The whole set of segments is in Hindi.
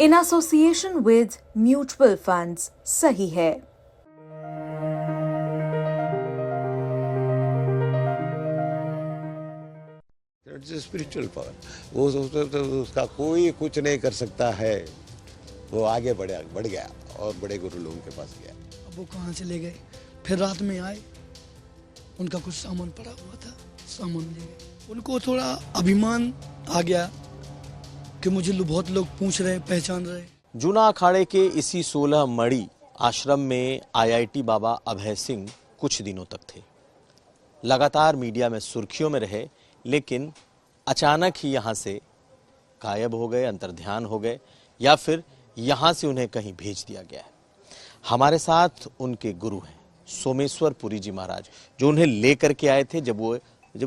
in association with mutual funds. सही है। स्पिरिचुअल पावर, वो उसका कोई कुछ नहीं कर सकता है। वो आगे बढ़ गया और बड़े गुरु लोगों के पास गया। अब वो कहाँ चले गए, फिर रात में आए, उनका कुछ सामान पड़ा हुआ था, सामान ले गए। उनको थोड़ा अभिमान आ गया कि मुझे बहुत लोग पूछ रहे, पहचान रहे। जूना अखाड़े के इसी 16 मड़ी आश्रम में IIT बाबा अभय सिंह कुछ दिनों तक थे। लगातार मीडिया में सुर्खियों में रहे, लेकिन अचानक ही यहाँ से गायब हो गए, अंतर्ध्यान हो गए, या फिर यहाँ से उन्हें कहीं भेज दिया गया है। हमारे साथ उनके गुरु हैं सोमेश्वर पुरी जी महाराज, जो उन्हें लेकर के आए थे जब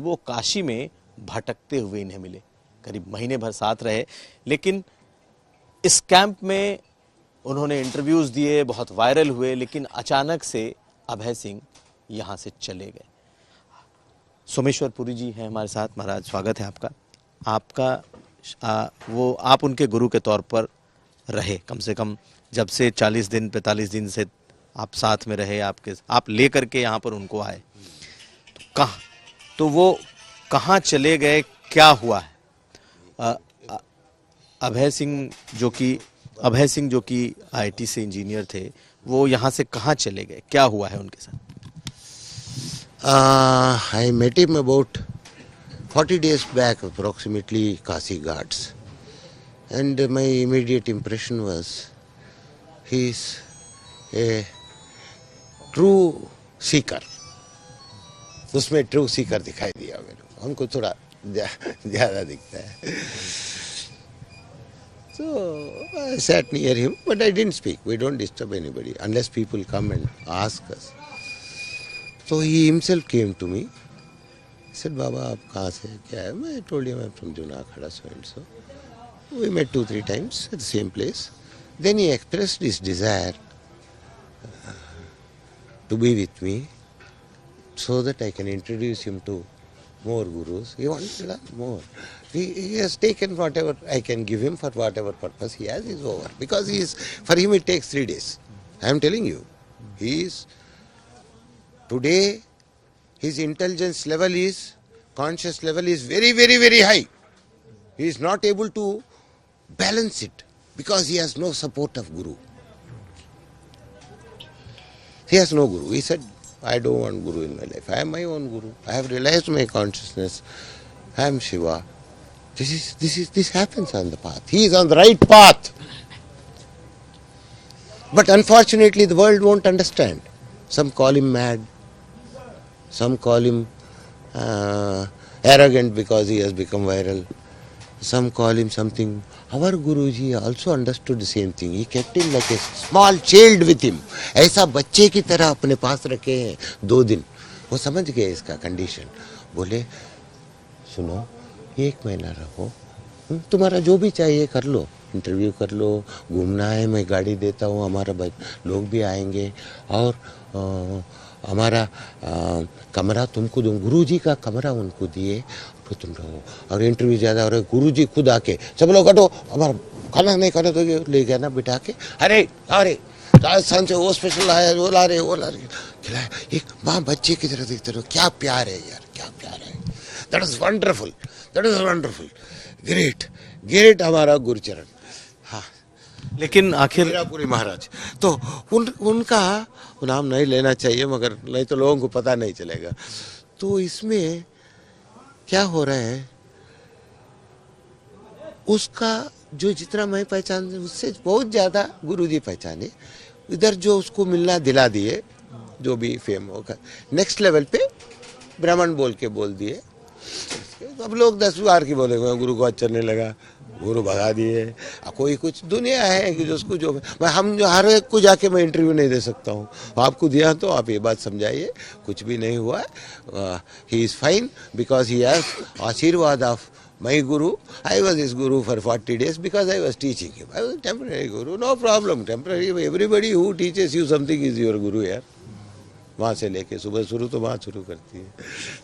वो काशी में भटकते हुए इन्हें मिले। करीब महीने भर साथ रहे, लेकिन इस कैंप में उन्होंने इंटरव्यूज दिए, बहुत वायरल हुए, लेकिन अचानक से अभय सिंह यहाँ से चले गए। सोमेश्वर पुरी जी हैं हमारे साथ। महाराज, स्वागत है आपका। आप उनके गुरु के तौर पर रहे, कम से कम जब से 40 दिन 45 दिन से आप साथ में रहे, आप लेकर के यहाँ पर उनको आए, तो वो कहाँ चले गए, क्या हुआ है? अभय सिंह जो कि IIT से इंजीनियर थे, वो यहाँ से कहाँ चले गए, क्या हुआ है उनके साथ? I met him about 40 days back, approximately, Kasi Ghats, and my immediate impression was he is a true seeker. उसमें ट्रू सीकर दिखाई दिया मेरे को, हमको थोड़ा ज़्यादा दिखता है। So I sat near him, but I didn't speak. We don't disturb anybody unless people come and ask us. So he himself came to me. He said, "Baba, आप कहाँ से, क्या है?" I told him I'm from Juna Akhada, so and so. We met 2-3 times at the same place. Then he expressed his desire to be with me, so that I can introduce him to more gurus. He wants to learn more. He has taken whatever I can give him for whatever purpose he has is over. Because for him it takes 3 days. I am telling you. Today his intelligence level conscious level is very, very, very high. He is not able to balance it because he has no support of guru. He has no guru. He said, I don't want guru in my life. I am my own guru. I have realized my consciousness. I am Shiva. This happens on the path. He is on the right path. But unfortunately, the world won't understand. Some call him mad. Some call him arrogant because he has become viral. Some call him something. Our Guruji also understood the same thing. He kept him like a small child with him. ऐसा बच्चे की तरह अपने पास रखे हैं 2 दिन. वो समझ गए इसका कंडीशन. बोले, सुनो, 1 महीना रहो, तुम्हारा जो भी चाहिए कर लो, इंटरव्यू कर लो, घूमना है मैं गाड़ी देता हूँ, हमारा लोग भी आएंगे, और हमारा कमरा तुमको दूँ, गुरुजी का कमरा उनको दिए, फिर तुम रहो, और इंटरव्यू ज़्यादा हो रहा है, गुरुजी खुद आके सब लोग हटो, हमारा खाना नहीं खाना तो ये ले गया ना बिठा के, अरे राजस्थान से वो स्पेशल आया, वो ला रहे खिलाया, एक माँ बच्चे की तरह देखते रहो, क्या प्यार है यार, क्या प्यार है। दैट इज वंडरफुल, ग्रेट हमारा गुरुचरण। हाँ, लेकिन आखिर मीरापुरी महाराज तो उनका नाम नहीं लेना चाहिए, मगर नहीं तो लोगों को पता नहीं चलेगा। तो इसमें क्या हो रहा है, उसका जो जितना मैं पहचान उससे बहुत ज़्यादा गुरुजी पहचाने, इधर जो उसको मिलना दिला दिए, जो भी फेम होगा, नेक्स्ट लेवल पे ब्राह्मण बोल दिए। अब लोग 10 बार की बोलेंगे, गुरु को अच्छा नहीं लगा, गुरु भगा दिए। कोई कुछ दुनिया है कि जिसको जो हम जो हर एक को जाके मैं इंटरव्यू नहीं दे सकता हूँ। आपको दिया तो आप ये बात समझाइए, कुछ भी नहीं हुआ। He is fine because he has आशीर्वाद of my guru. I was his guru for 40 days because I was teaching him. I was a temporary guru, no problem, temporary. Everybody who teaches you something is your guru यार। वहाँ से लेके सुबह शुरू तो वहाँ शुरू करती है,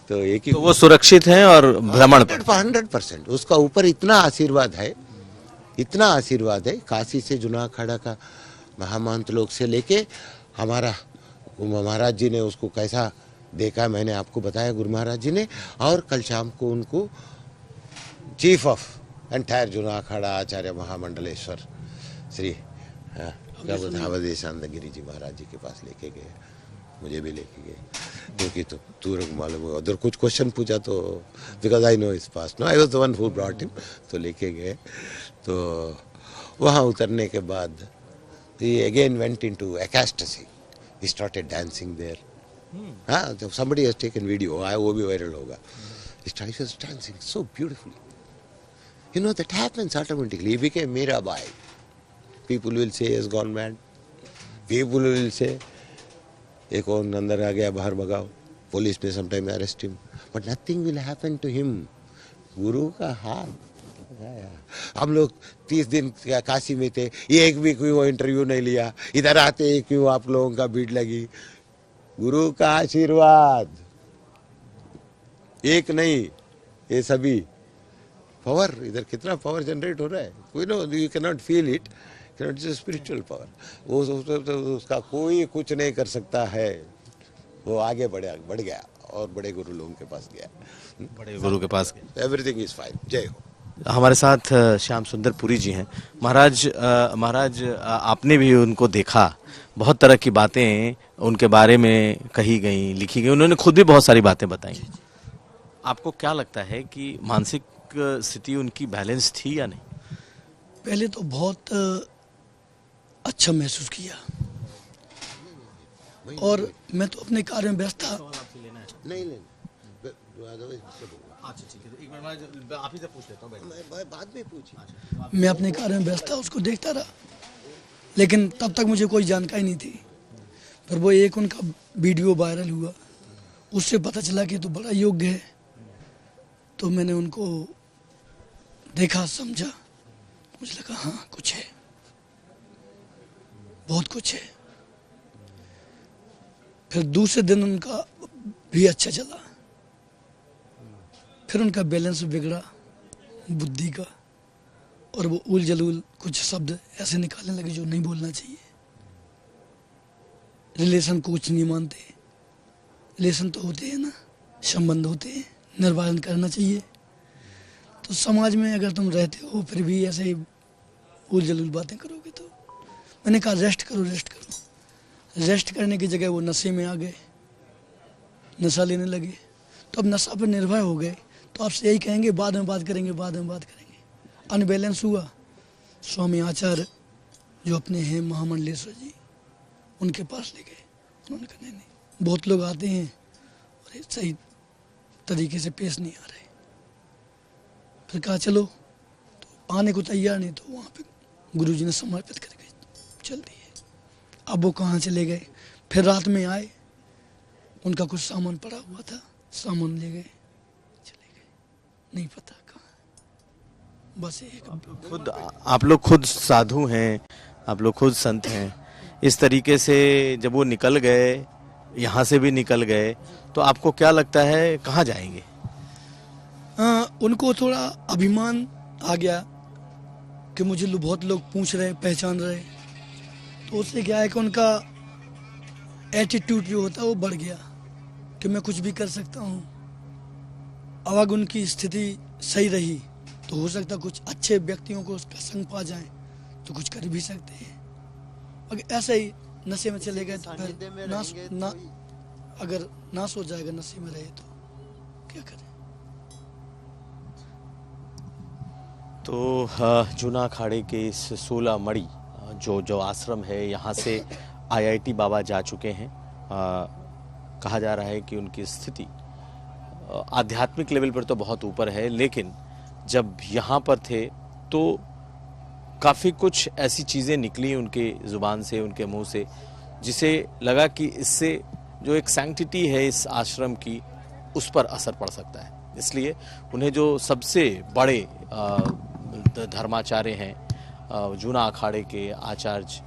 तो एक ही। तो वो सुरक्षित हैं और भ्रमण पर 100%। उसका ऊपर इतना आशीर्वाद है, इतना आशीर्वाद है काशी से जुना अखाड़ा का महामंत लोग से लेके हमारा महाराज जी ने उसको कैसा देखा मैंने आपको बताया गुरु महाराज जी ने। और कल शाम को उनको चीफ ऑफ एंटायर जुना अखाड़ा आचार्य महामंडलेश्वर श्री क्या बोलते हैं अवधेशानंद गिरी जी महाराज जी के पास लेके गए। मुझे भी लेके गए क्योंकि तो तू मालूम है उधर कुछ क्वेश्चन पूछा तो because I know is pass no I was the one who brought him. तो लेके गए तो वहाँ उतरने के बाद he again went into ecstasy. He started dancing there. हाँ, जब somebody has taken video, वो भी viral होगा. He was dancing so beautifully. You know that happens automatically. He became Mirabai. People will say he has gone mad. People will say एक और अंदर आ गया बाहर भगाओ. Police may sometime arrest him, but nothing will happen to him. गुरु का हाथ. हम लोग 30 दिन काशी में थे, एक भी कोई वो इंटरव्यू नहीं लिया, इधर आते ही क्यों आप लोगों का भीड़ लगी। गुरु का आशीर्वाद एक नहीं, ये सभी पावर इधर कितना पावर जनरेट हो रहा है, कोई no you can not feel it, can not spiritual power. वो उसका कोई कुछ नहीं कर सकता है। वो आगे बढ़ गया और बड़े गुरु लोगों के पास गया, बड़े गुरु के पास गया। Everything is fine. जय हो। हमारे साथ श्याम सुंदर पुरी जी हैं। महाराज आपने भी उनको देखा, बहुत तरह की बातें उनके बारे में कही गई, लिखी गई, उन्होंने खुद भी बहुत सारी बातें बताई। आपको क्या लगता है कि मानसिक स्थिति उनकी बैलेंस थी या नहीं? पहले तो बहुत अच्छा महसूस किया और मैं तो अपने कार्य में व्यस्त था। नहीं लेना अच्छा ठीक है, एक मिनट आप ही से पूछ लेता हूँ, मैं बाद में पूछी। मैं अपने कार्य में व्यस्त था, उसको देखता रहा, लेकिन तब तक मुझे कोई जानकारी नहीं थी। फिर वो एक उनका वीडियो वायरल हुआ, उससे पता चला कि तो बड़ा योग्य है। तो मैंने उनको देखा, समझा, मुझे लगा हाँ कुछ है, बहुत कुछ है। फिर दूसरे दिन उनका भी अच्छा चला, फिर उनका बैलेंस बिगड़ा बुद्धि का, और वो उल जलूल कुछ शब्द ऐसे निकालने लगे जो नहीं बोलना चाहिए। रिलेशन को कुछ नहीं मानते, रिलेशन तो होते हैं ना, संबंध होते हैं, निर्वाहन करना चाहिए। तो समाज में अगर तुम रहते हो फिर भी ऐसे ही उल जलूल बातें करोगे तो मैंने कहा रेस्ट करो, रेस्ट करो। रेस्ट करने की जगह वो नशे में आ गए, नशा लेने लगे। तो अब नशा पर निर्भर हो गए तो आपसे यही कहेंगे बाद में बात करेंगे, बाद में बात करेंगे। अनबैलेंस हुआ। स्वामी आचार्य जो अपने हैं महामंडलेश्वर जी, उनके पास ले गए। उन्होंने कहा नहीं, बहुत लोग आते हैं और ये सही तरीके से पेश नहीं आ रहे। फिर कहा चलो, तो आने को तैयार नहीं, तो वहाँ पे गुरुजी ने समर्पित करके चल दिए। अब वो कहाँ चले गए, फिर रात में आए, उनका कुछ सामान पड़ा हुआ था, सामान ले गए, चले गए, नहीं पता कहाँ। बस एक खुद आप लोग खुद साधु हैं, आप लोग खुद संत हैं, इस तरीके से जब वो निकल गए, यहाँ से भी निकल गए, तो आपको क्या लगता है कहाँ जाएंगे? उनको थोड़ा अभिमान आ गया कि मुझे बहुत लोग पूछ रहे, पहचान रहे। तो उससे क्या है कि उनका एटीट्यूड जो होता है वो बढ़ गया कि मैं कुछ भी कर सकता हूँ। अब अगर उनकी स्थिति सही रही तो हो सकता कुछ अच्छे व्यक्तियों को उसका संग पा जाए तो कुछ कर भी सकते हैं। अगर ऐसे ही नशे में चले गए तो फिर अगर नाश हो जाएगा, नशे में रहे तो क्या करें। तो जूना अखाड़े के इस 16 मड़ी जो आश्रम है, यहाँ से आईआईटी बाबा जा चुके हैं। कहा जा रहा है कि उनकी स्थिति आध्यात्मिक लेवल पर तो बहुत ऊपर है, लेकिन जब यहाँ पर थे तो काफ़ी कुछ ऐसी चीज़ें निकली उनके ज़ुबान से, उनके मुंह से, जिसे लगा कि इससे जो एक सैंक्टिटी है इस आश्रम की, उस पर असर पड़ सकता है। इसलिए उन्हें जो सबसे बड़े धर्माचार्य हैं, जूना अखाड़े के आचार्य,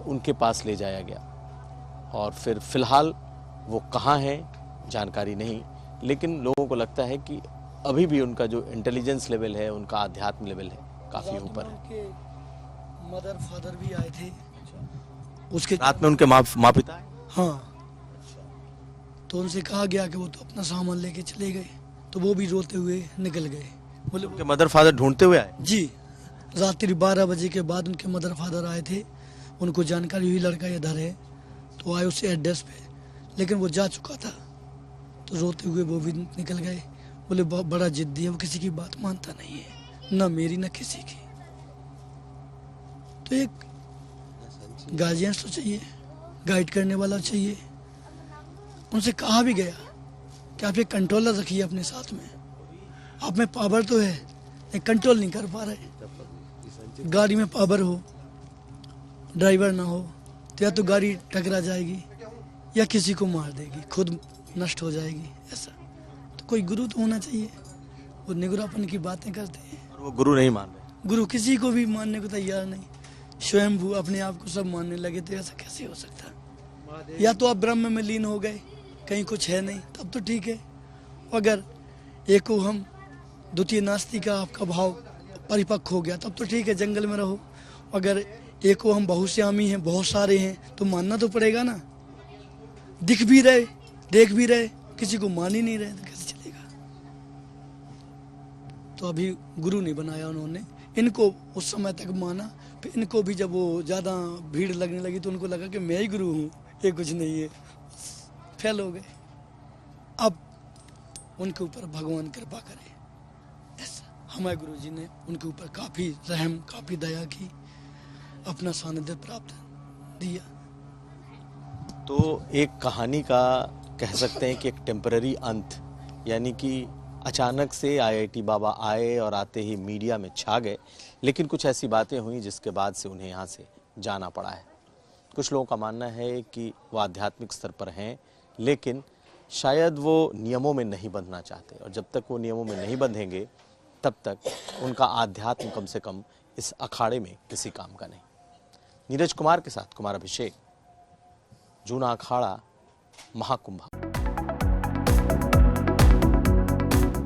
उनके पास ले जाया गया। और फिर फिलहाल वो कहाँ हैं जानकारी नहीं, लेकिन लोगों को लगता है कि अभी भी उनका जो इंटेलिजेंस लेवल है, उनका आध्यात्म लेवल है, काफी ऊपर है। उनके मदर फादर भी आए थे उसके। रात में उनके माँ पिता आए? हाँ, तो उनसे कहा गया कि वो तो अपना सामान लेके चले गए, तो वो भी रोते हुए निकल गए। बोले उनके मदर फादर ढूंढते हुए आए? जी, रात्रि 12 बजे के बाद उनके मदर फादर आए थे। उनको जानकारी हुई लड़का इधर है, तो आए उस एड्रेस पे, लेकिन वो जा चुका था। तो रोते हुए वो भी निकल गए। बोले बहुत बड़ा जिद्दी है, वो किसी की बात मानता नहीं है, ना मेरी ना किसी की। तो एक गार्जियंस तो चाहिए, गाइड करने वाला चाहिए। उनसे कहा भी गया कि आप एक कंट्रोलर रखिए अपने साथ में, आप में पावर तो है लेकिन कंट्रोल नहीं कर पा रहे। गाड़ी में पावर हो, ड्राइवर ना हो, तो या तो गाड़ी टकरा जाएगी या किसी को मार देगी, खुद नष्ट हो जाएगी। ऐसा तो कोई गुरु तो होना चाहिए। वो निगुरापन की बातें करते हैं, और वो गुरु नहीं मान रहे। गुरु किसी को भी मानने को तैयार नहीं। स्वयंभू अपने आप को सब मानने लगे, तो ऐसा कैसे हो सकता? या तो आप ब्रह्म में लीन हो गए, कहीं कुछ है नहीं, तब तो ठीक है। अगर एको हम द्वितीय नास्ति का आपका भाव परिपक्व हो गया, तब तो ठीक है, जंगल में रहो। अगर एको हम बहुश्यामी हैं, बहुत सारे हैं, तो मानना तो पड़ेगा ना। दिख भी रहे, देख भी रहे, किसी को मान ही नहीं रहे, तो कैसे चलेगा? तो अभी गुरु नहीं बनाया उन्होंने, इनको उस समय तक माना। फिर इनको भी जब वो ज़्यादा भीड़ लगने लगी, तो उनको लगा कि मैं ही गुरु हूँ, ये कुछ नहीं है, फेल हो गए। अब उनके ऊपर भगवान कृपा करे, ऐसा हमारे गुरु जी ने उनके ऊपर काफ़ी रहम, काफ़ी दया की, अपना सानिध्य प्राप्त दिया। तो एक कहानी का कह सकते हैं कि एक टेम्पररी अंत, यानी कि अचानक से आईआईटी बाबा आए और आते ही मीडिया में छा गए, लेकिन कुछ ऐसी बातें हुई जिसके बाद से उन्हें यहाँ से जाना पड़ा है। कुछ लोगों का मानना है कि वो आध्यात्मिक स्तर पर हैं, लेकिन शायद वो नियमों में नहीं बंधना चाहते, और जब तक वो नियमों में नहीं बंधेंगे तब तक उनका आध्यात्म कम से कम इस अखाड़े में किसी काम का नहीं। नीरज कुमार के साथ कुमार अभिषेक, जूना अखाड़ा, महाकुंभ।